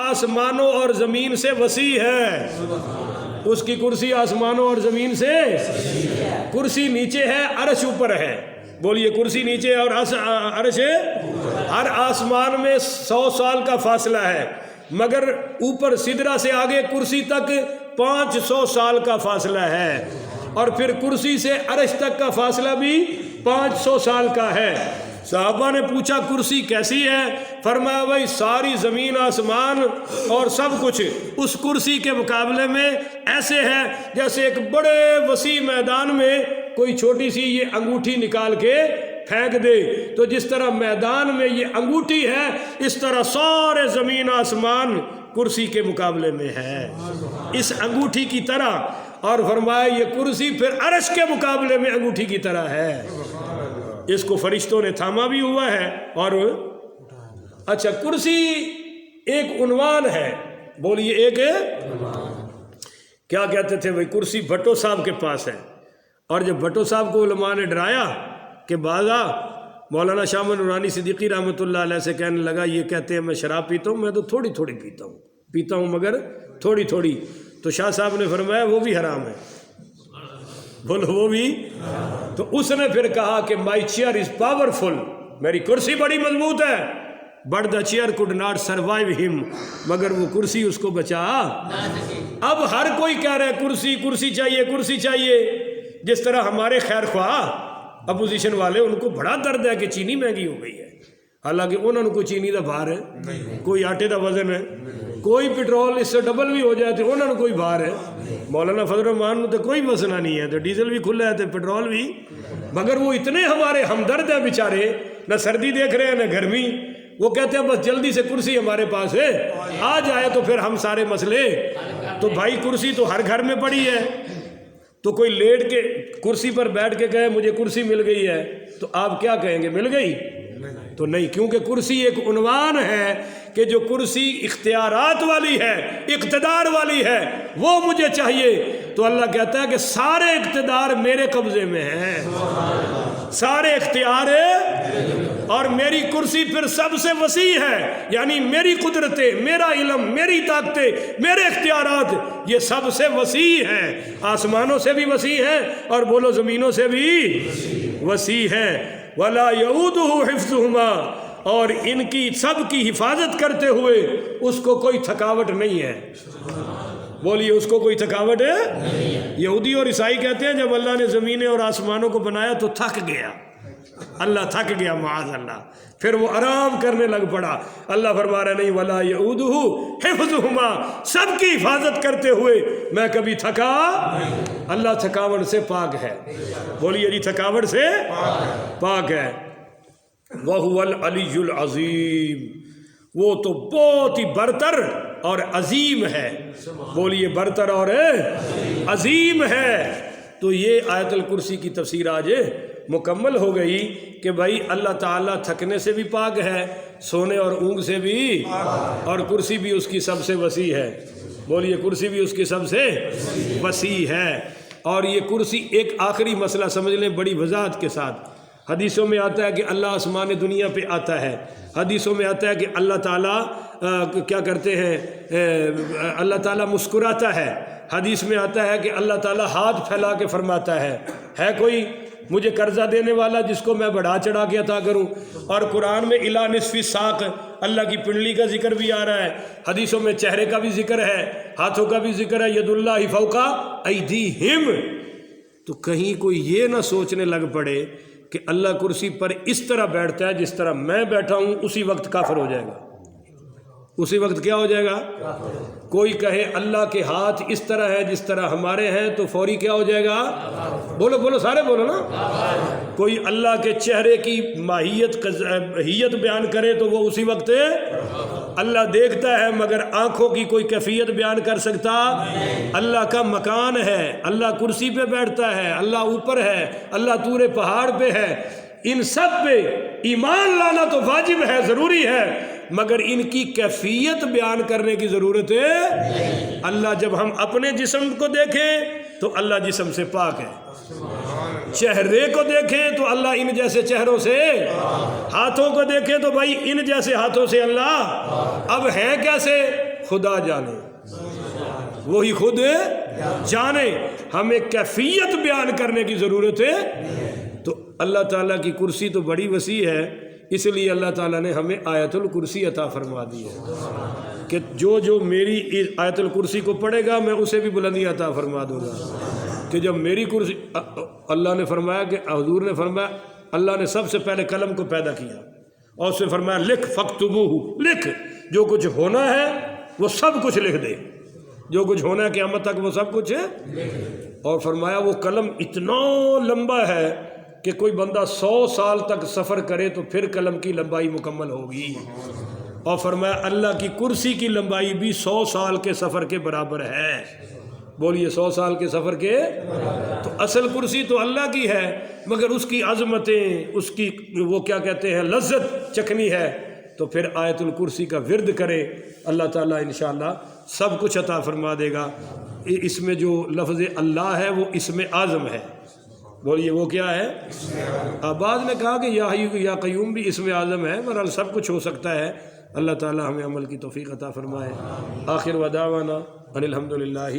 آسمانوں اور زمین سے وسیع ہے، اس کی کرسی آسمانوں اور زمین سے، کرسی نیچے ہے عرش اوپر ہے، بولیے کرسی نیچے ہے اور عرش ہے، ہر آسمان میں 100 سال کا فاصلہ ہے، مگر اوپر سدرہ سے آگے کرسی تک 500 سال کا فاصلہ ہے، اور پھر کرسی سے عرش تک کا فاصلہ بھی 500 سال کا ہے۔ صحابہ نے پوچھا کرسی کیسی ہے؟ فرمایا بھائی ساری زمین آسمان اور سب کچھ اس کرسی کے مقابلے میں ایسے ہے جیسے ایک بڑے وسیع میدان میں کوئی چھوٹی سی یہ انگوٹھی نکال کے پھینک دے، تو جس طرح میدان میں یہ انگوٹھی ہے اس طرح سارے زمین آسمان کرسی کے مقابلے میں ہے، اس انگوٹھی کی طرح، اور فرمایا یہ کرسی پھر عرش کے مقابلے میں انگوٹھی کی طرح ہے، اس کو فرشتوں نے تھاما بھی ہوا ہے۔ اور اچھا کرسی ایک عنوان ہے، بولیے ایک کیا کہتے تھے بھائی، کرسی بھٹو صاحب کے پاس ہے، اور جب بھٹو صاحب کو علماء نے ڈرایا کہ بازا مولانا شاہ نورانی صدیقی رحمۃ اللہ علیہ سے کہنے لگا یہ کہتے ہیں میں شراب پیتا ہوں، میں تو تھوڑی تھوڑی پیتا ہوں مگر تھوڑی تھوڑی، تو شاہ صاحب نے فرمایا وہ بھی حرام ہے، بولو وہ بھی، تو اس نے پھر کہا کہ مائی چیئر از پاورفل، میری کرسی بڑی مضبوط ہے، but the chair could not survive ہم، مگر وہ کرسی اس کو بچا۔ اب ہر کوئی کہہ رہا ہے کرسی کرسی چاہیے کرسی چاہیے، جس طرح ہمارے خیر خواہ اپوزیشن والے ان کو بڑا درد ہے کہ چینی مہنگی ہو گئی ہے، حالانکہ انہوں نے کوئی چینی دا بھار ہے، کوئی آٹے دا وزن ہے، کوئی پٹرول اس سے ڈبل بھی ہو جائے تو انہوں نے کوئی بھار ہے، مولانا فضل الرحمان تو کوئی مسئلہ نہیں ہے، تو ڈیزل بھی کھلا ہے تو پٹرول بھی، مگر وہ اتنے ہمارے ہمدرد ہیں بیچارے، نہ سردی دیکھ رہے ہیں نہ گرمی، وہ کہتے ہیں بس جلدی سے کرسی ہمارے پاس ہے آ جائے تو پھر ہم سارے مسئلے، تو بھائی کرسی تو ہر گھر میں پڑی ہے، تو کوئی لیٹ کے کرسی پر بیٹھ کے کہے مجھے کرسی مل گئی ہے تو آپ کیا کہیں گے، مل گئی؟ تو نہیں، کیونکہ کرسی ایک عنوان ہے کہ جو کرسی اختیارات والی ہے، اقتدار والی ہے، وہ مجھے چاہیے، تو اللہ کہتا ہے کہ سارے اقتدار میرے قبضے میں ہیں، سارے اختیار اور میری کرسی پھر سب سے وسیع ہے، یعنی میری قدرتیں، میرا علم، میری طاقتیں، میرے اختیارات یہ سب سے وسیع ہیں، آسمانوں سے بھی وسیع ہیں اور بولو زمینوں سے بھی وسیع ہیں، وَلَا يَعُودُهُ حِفْظُهُمَا، اور ان کی سب کی حفاظت کرتے ہوئے اس کو کوئی تھکاوٹ نہیں ہے، بولیے اس کو کوئی تھکاوٹ ہے؟ یہودی اور عیسائی کہتے ہیں جب اللہ نے زمینیں اور آسمانوں کو بنایا تو تھک گیا، اللہ تھک گیا معاذ اللہ، پھر وہ آرام کرنے لگ پڑا، اللہ فرما رہا نہیں وَلَا يَعُودُهُ حِفْظُهُمَا، سب کی حفاظت کرتے ہوئے میں کبھی تھکا، اللہ تھکاوٹ سے پاک ہے، بولیے جی تھکاوٹ سے پاک ہے، وَهُوَ الْعَلِيُّ الْعَظِيمُ، وہ تو بہت ہی برتر اور عظیم ہے، بولیے برتر اور عظیم ہے۔ تو یہ آیت الکرسی کی تفسیر آج مکمل ہو گئی کہ بھائی اللہ تعالیٰ تھکنے سے بھی پاک ہے، سونے اور اونگ سے بھی، اور کرسی بھی اس کی سب سے وسیع ہے، بولیے کرسی بھی اس کی سب سے وسیع ہے۔ اور یہ کرسی ایک آخری مسئلہ سمجھ لیں بڑی وضاحت کے ساتھ، حدیثوں میں آتا ہے کہ اللہ آسمان دنیا پہ آتا ہے، حدیثوں میں آتا ہے کہ اللہ تعالیٰ کیا کرتے ہیں، اللہ تعالیٰ مسکراتا ہے، حدیث میں آتا ہے کہ اللہ تعالیٰ ہاتھ پھیلا کے فرماتا ہے کوئی مجھے قرضہ دینے والا جس کو میں بڑھا چڑھا کے عطا کروں، اور قرآن میں الی نصف ساق اللہ کی پنڈلی کا ذکر بھی آ رہا ہے، حدیثوں میں چہرے کا بھی ذکر ہے، ہاتھوں کا بھی ذکر ہے، ید اللہ فوق ایدیہم، تو کہیں کوئی یہ نہ سوچنے لگ پڑے کہ اللہ کرسی پر اس طرح بیٹھتا ہے جس طرح میں بیٹھا ہوں، اسی وقت کافر ہو جائے گا، اسی وقت کیا ہو جائے گا؟ کوئی کہے اللہ کے ہاتھ اس طرح ہے جس طرح ہمارے ہیں تو فوری کیا ہو جائے گا؟ بولو بولو سارے بولو نا۔ کوئی اللہ کے چہرے کی ماہیت بیان کرے تو وہ اسی وقت اللہ دیکھتا ہے، مگر آنکھوں کی کوئی کیفیت بیان کر سکتا؟ اللہ کا مکان ہے، اللہ کرسی پہ بیٹھتا ہے، اللہ اوپر ہے، اللہ طور پہاڑ پہ ہے، ان سب پہ ایمان لانا تو واجب ہے، ضروری ہے، مگر ان کی کیفیت بیان کرنے کی ضرورت ہے۔ اللہ جب ہم اپنے جسم کو دیکھیں تو اللہ جسم سے پاک ہے، چہرے کو دیکھیں تو اللہ ان جیسے چہروں سے، ہاتھوں کو دیکھیں تو بھائی ان جیسے ہاتھوں سے اللہ، اب ہیں کیسے خدا جانے، وہی خود جانے، ہمیں کیفیت بیان کرنے کی ضرورت ہے۔ تو اللہ تعالیٰ کی کرسی تو بڑی وسیع ہے، اس لیے اللہ تعالیٰ نے ہمیں آیت الکرسی عطا فرما دی ہے کہ جو میری آیت الکرسی کو پڑھے گا میں اسے بھی بلندی عطا فرما دوں گا۔ کہ جب میری کرسی، اللہ نے فرمایا کہ حضور نے فرمایا اللہ نے سب سے پہلے قلم کو پیدا کیا اور اس نے فرمایا لکھ فاکتبوہ، لکھ، جو کچھ ہونا ہے وہ سب کچھ لکھ دے، جو کچھ ہونا ہے قیامت تک وہ سب کچھ ہے۔ اور فرمایا وہ قلم اتنا لمبا ہے کہ کوئی بندہ 100 سال تک سفر کرے تو پھر قلم کی لمبائی مکمل ہوگی۔ اور فرمایا اللہ کی کرسی کی لمبائی بھی 100 سال کے سفر کے برابر ہے۔ بولیے 100 سال کے سفر کے، تو اصل کرسی تو اللہ کی ہے، مگر اس کی عظمتیں، اس کی وہ کیا کہتے ہیں لذت چکھنی ہے، تو پھر آیت الکرسی کا ورد کرے، اللہ تعالیٰ انشاءاللہ سب کچھ عطا فرما دے گا۔ اس میں جو لفظ اللہ ہے وہ اسم اعظم ہے، بولیے وہ کیا ہے؟ بعض نے کہا کہ یا حی یا قیوم بھی اسم اعظم ہے، بہرحال سب کچھ ہو سکتا ہے۔ اللہ تعالیٰ ہمیں عمل کی توفیق عطا فرمائے۔ آخر ودعوانا ان الحمدللہ